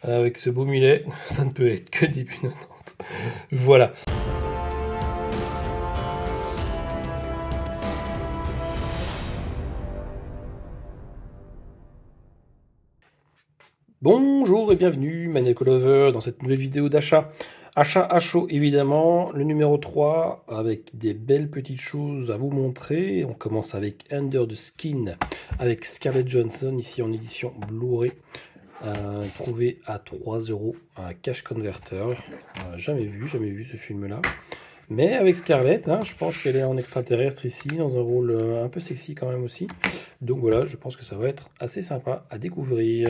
avec ce beau mulet, ça ne peut être que début 90. Voilà. Bonjour et bienvenue, Maniacal Lover, dans cette nouvelle vidéo d'achat. Achat à chaud, évidemment, le numéro 3, avec des belles petites choses à vous montrer. On commence avec Under the Skin, avec Scarlett Johansson, ici en édition Blu-ray, trouvé à 3 euros, un cash converter. Jamais vu ce film-là. Mais avec Scarlett, hein, je pense qu'elle est en extraterrestre ici, dans un rôle un peu sexy quand même aussi. Donc voilà, je pense que ça va être assez sympa à découvrir.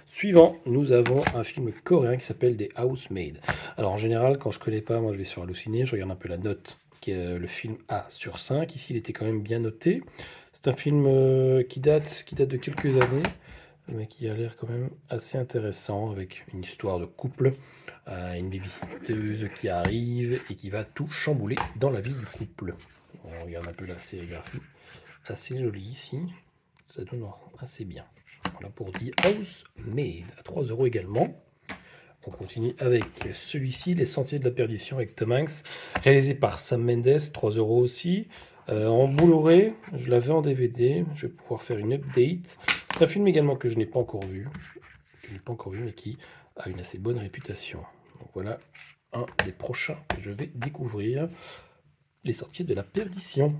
Suivant, nous avons un film coréen qui s'appelle The Housemaid. Alors en général, quand je connais pas, moi je vais sur Halluciné, je regarde un peu la note que le film a sur 5. Ici, il était quand même bien noté. C'est un film qui date de quelques années, mais qui a l'air quand même assez intéressant, avec une histoire de couple, une babysitteuse qui arrive et qui va tout chambouler dans la vie du couple. On regarde un peu la sérigraphie, assez jolie ici, ça donne assez bien. Voilà pour The Housemaid, à 3 euros également. On continue avec celui-ci, Les Sentiers de la Perdition, avec Tom Hanks, réalisé par Sam Mendes, 3 euros aussi. En Blu-ray, je l'avais en DVD, je vais pouvoir faire une update. C'est un film également que je n'ai pas encore vu, mais qui a une assez bonne réputation. Donc voilà un des prochains que je vais découvrir, Les Sentiers de la Perdition.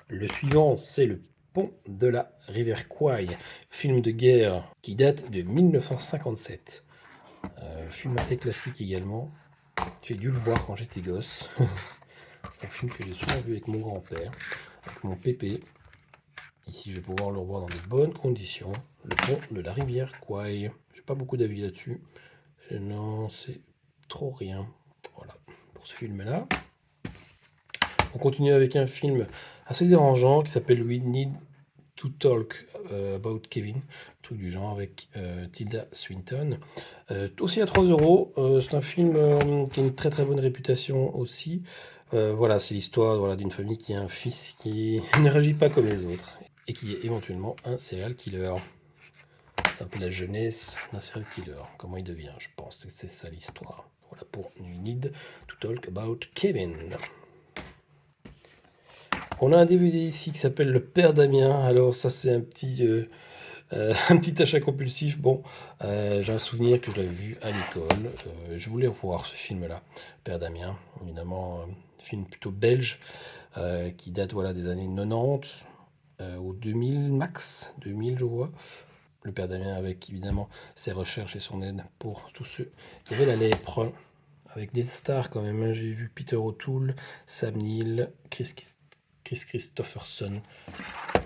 Le suivant, c'est Le Pont de la rivière Kwai, film de guerre qui date de 1957. Film assez classique également. J'ai dû le voir quand j'étais gosse. C'est un film que j'ai souvent vu avec mon grand-père, avec mon pépé. Ici, je vais pouvoir le revoir dans de bonnes conditions. Le pont de la rivière Kwai. J'ai pas beaucoup d'avis là-dessus. Je n'en sais trop rien. Voilà pour ce film-là. On continue avec un film assez dérangeant qui s'appelle We Need to Talk About Kevin, tout du genre, avec Tilda Swinton. Aussi à 3 euros. C'est un film qui a une très très bonne réputation aussi. Voilà, c'est l'histoire voilà, d'une famille qui a un fils qui ne réagit pas comme les autres et qui est éventuellement un serial killer. C'est un peu la jeunesse d'un serial killer, comment il devient, je pense que c'est ça l'histoire. Voilà pour We Need to Talk About Kevin. On a un DVD ici qui s'appelle Le Père Damien. Alors ça c'est un un petit achat compulsif. Bon, j'ai un souvenir que je l'avais vu à l'école. Je voulais revoir ce film-là, Père Damien. Évidemment, film plutôt belge qui date voilà, des années 90 au 2000 max. 2000 je vois. Le Père Damien avec évidemment ses recherches et son aide pour tous ceux qui avaient la lèpre. Avec des stars quand même, hein. J'ai vu Peter O'Toole, Sam Neill, Chris Christopherson.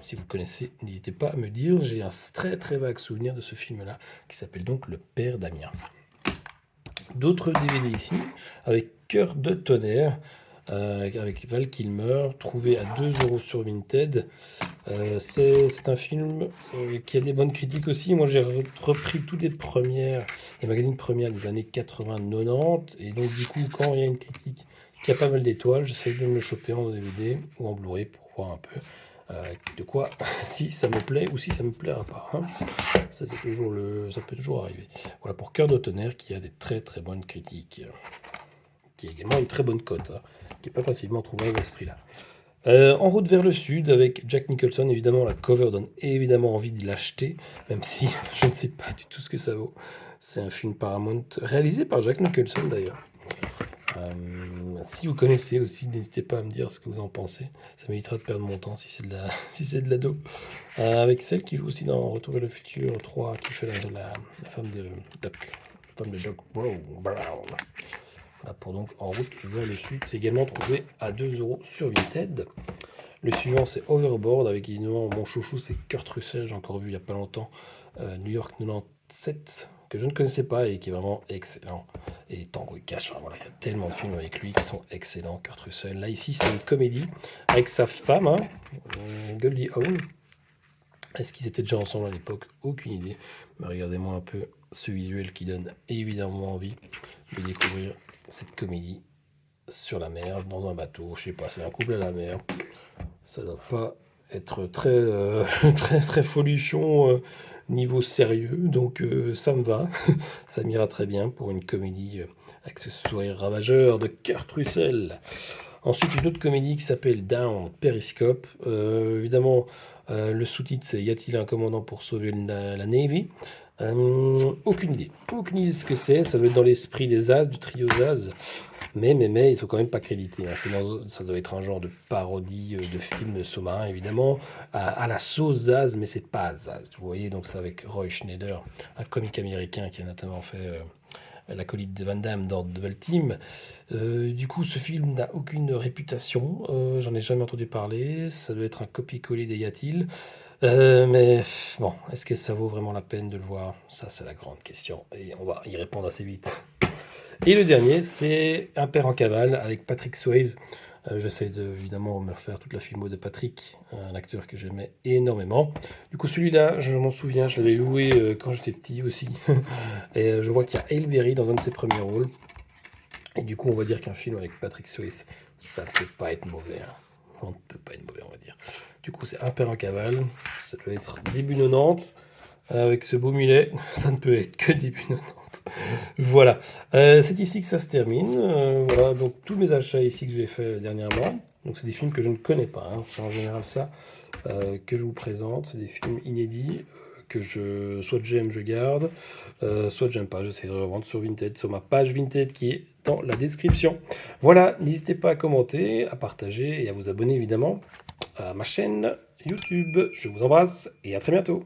Si vous connaissez, n'hésitez pas à me dire. J'ai un très très vague souvenir de ce film-là, qui s'appelle donc Le Père Damien. D'autres DVD ici, avec Cœur de tonnerre, avec Val Kilmer, trouvé à 2 euros sur Vinted. C'est un film qui a des bonnes critiques aussi. Moi, j'ai repris toutes les magazines premières des années 80-90. Et donc, du coup, quand il y a une critique qui a pas mal d'étoiles, j'essaie de me le choper en DVD ou en Blu-ray pour voir un peu de quoi, si ça me plaît ou si ça me plaira pas. Hein. Ça, ça peut toujours arriver. Voilà pour Cœur de tonnerre qui a des très très bonnes critiques. Qui a également une très bonne cote, hein, qui n'est pas facilement trouvable à ce prix-là. En route vers le sud, avec Jack Nicholson, évidemment, la cover donne évidemment envie de l'acheter, même si je ne sais pas du tout ce que ça vaut. C'est un film Paramount, réalisé par Jack Nicholson d'ailleurs. Si vous connaissez aussi, n'hésitez pas à me dire ce que vous en pensez. Ça m'évitera de perdre mon temps si c'est de la, si c'est de l'ado. Avec celle qui joue aussi dans Retour vers le futur 3, qui fait la femme de Doc. La femme de Doc Brown. Voilà pour donc En route vers le sud. C'est également trouvé à 2 euros sur Vinted. Le suivant, c'est Overboard, avec évidemment mon chouchou, c'est Kurt Russell. J'ai encore vu il n'y a pas longtemps New York 97, que je ne connaissais pas et qui est vraiment excellent. Et Tango et Cash, enfin, voilà, il y a tellement de films avec lui qui sont excellents. Kurt Russell. Là, ici, c'est une comédie avec sa femme, hein, Goldie Hawn. Est-ce qu'ils étaient déjà ensemble à l'époque? Aucune idée. Mais regardez-moi un peu ce visuel qui donne évidemment envie de découvrir cette comédie sur la mer, dans un bateau. Je sais pas, c'est un couple à la mer. Ça doit pas être très, très, très folichon niveau sérieux, donc ça me va. Ça m'ira très bien pour une comédie avec ce sourire ravageur de Kurt Russell. Ensuite, une autre comédie qui s'appelle Down Periscope. Évidemment, le sous-titre c'est Y a-t-il un commandant pour sauver la Navy? Aucune idée de ce que c'est. Ça doit être dans l'esprit des As, du trio As. Mais, ils sont quand même pas crédités, hein. Ça doit être un genre de parodie de film sous-marin, évidemment, à la sauce Zaz, mais c'est pas Zaz. Vous voyez, donc c'est avec Roy Schneider, un comique américain qui a notamment fait l'acolyte de Van Damme dans Double Team. Du coup, ce film n'a aucune réputation, j'en ai jamais entendu parler. Ça doit être un copier-coller des Y-a-t-il. Mais bon, est-ce que ça vaut vraiment la peine de le voir? Ça, c'est la grande question, et on va y répondre assez vite. Et le dernier, c'est Un père en cavale avec Patrick Swayze. J'essaie évidemment de me refaire toute la filmo de Patrick, un acteur que j'aimais énormément. Du coup, celui-là, je m'en souviens, je l'avais loué quand j'étais petit aussi. Et je vois qu'il y a Halle Berry dans un de ses premiers rôles. Et du coup, on va dire qu'un film avec Patrick Swayze, ça ne peut pas être mauvais, hein. On ne peut pas être mauvais, on va dire. Du coup, c'est Un père en cavale. Ça doit être début 90. Avec ce beau mulet, ça ne peut être que début 90. Voilà, c'est ici que ça se termine. Voilà, donc tous mes achats ici que j'ai fait dernièrement. Donc c'est des films que je ne connais pas, hein. C'est en général ça que je vous présente. C'est des films inédits que soit j'aime, je garde, soit j'aime pas. J'essaie de revendre sur Vinted, sur ma page Vinted qui est dans la description. Voilà, n'hésitez pas à commenter, à partager et à vous abonner évidemment à ma chaîne YouTube. Je vous embrasse et à très bientôt.